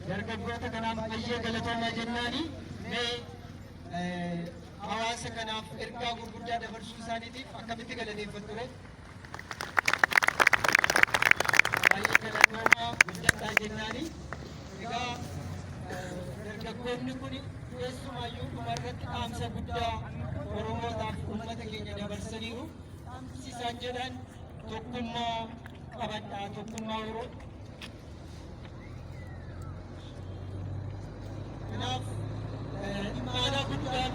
dargaggoota kanaaf baay'ee galatooma jennaani hawaasa kanaaf ergaa gurguddaa dabarsuu isaaniitiif akkamitti galateeffatu ture baay'ee galatooma guddaadhaa jennaani egaa dargaggoonni kun keessumaayyuu dhumarratti dhaamsa guddaa oromootaaf uummata keenya dabarsaniiru isaan jedhan tokkummaa qabadhaa tokkummaa yeroo kanaaf imaanaa guddaan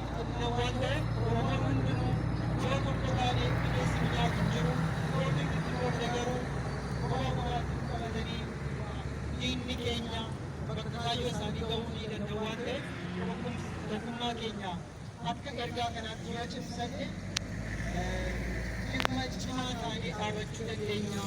waan ta'eef oromoon hundinuu yoo tokko taanee bineensi nyaatu jiru roobni gidduutti garuu oromoo qofaatti qabatanii diinni keenya bakka kaayyoo isaanii gahuu ni danda'u waan ta'eef tokkummaa keenya akka ergaa kanaatti yoo cimsanne dhimma cimaa taanee dhaabachuu dandeenya.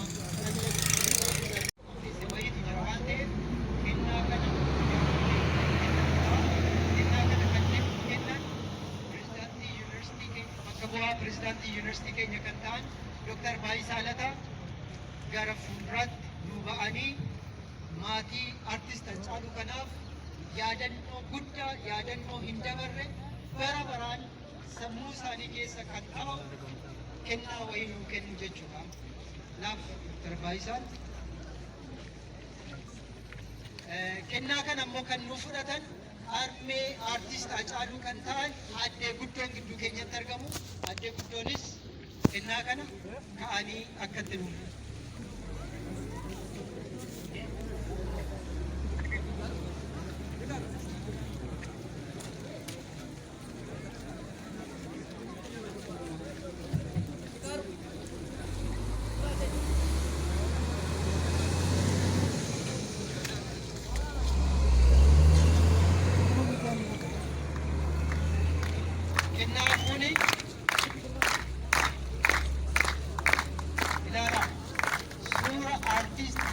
Pirezidaantii yuunivarsiitii keenya kan ta'an Dr. Baayisaa Lataa gara fuulduraatti nu ba'anii maatii artist Haacaaluu kanaaf yaadannoo guddaa yaadannoo hin dabarre bara baraan sammuu isaanii keessa kan ta'u kennaa wayii nuu kennu jechuudha. Naaf Dr. Baayisaan kennaa kana ammoo kan nu fudhatan harmee aartist Hacaaluu kan ta'an addee guddoon gidduu keenyatti argamu. Addee guddoonis kennaa kana ka'anii akka itti nuuf.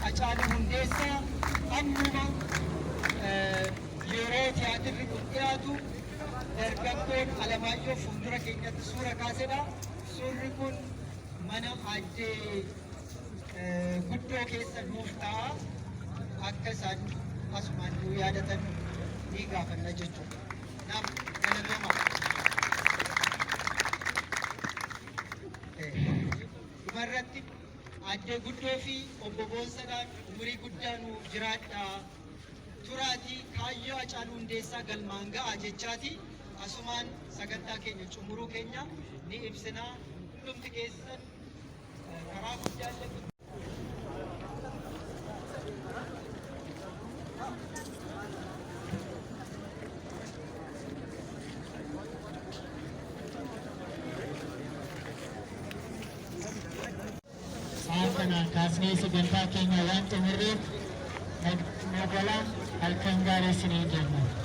Hacaaluu Hundeessaa ammuma yeroo tiyaatirri kun dhiyaatu dargaggoon Alamaayyoo fuuldura keenyatti suura kaasedha. Suurri kun mana addee guddoo keessa nuuf ta'a. Akka isaan asumaan nuu yaadatan ni gaafanna jechuudha. Naaf galatooma. Dhumarratti addee guddoo fi obbo Boonsadhaan umurii guddaa nuuf jiraadhaa turaatii kaayyoo Hacaaluu Hundeessaa galmaan ga'a jechaati. Asumaan sagantaa keenya xumuruu keenya ni ibsinaa. Hundumti keessan karaa guddaan kanaan kaasnee sagantaa keenya waan xumurreef nagalaan halkan gaarii isinii jenna.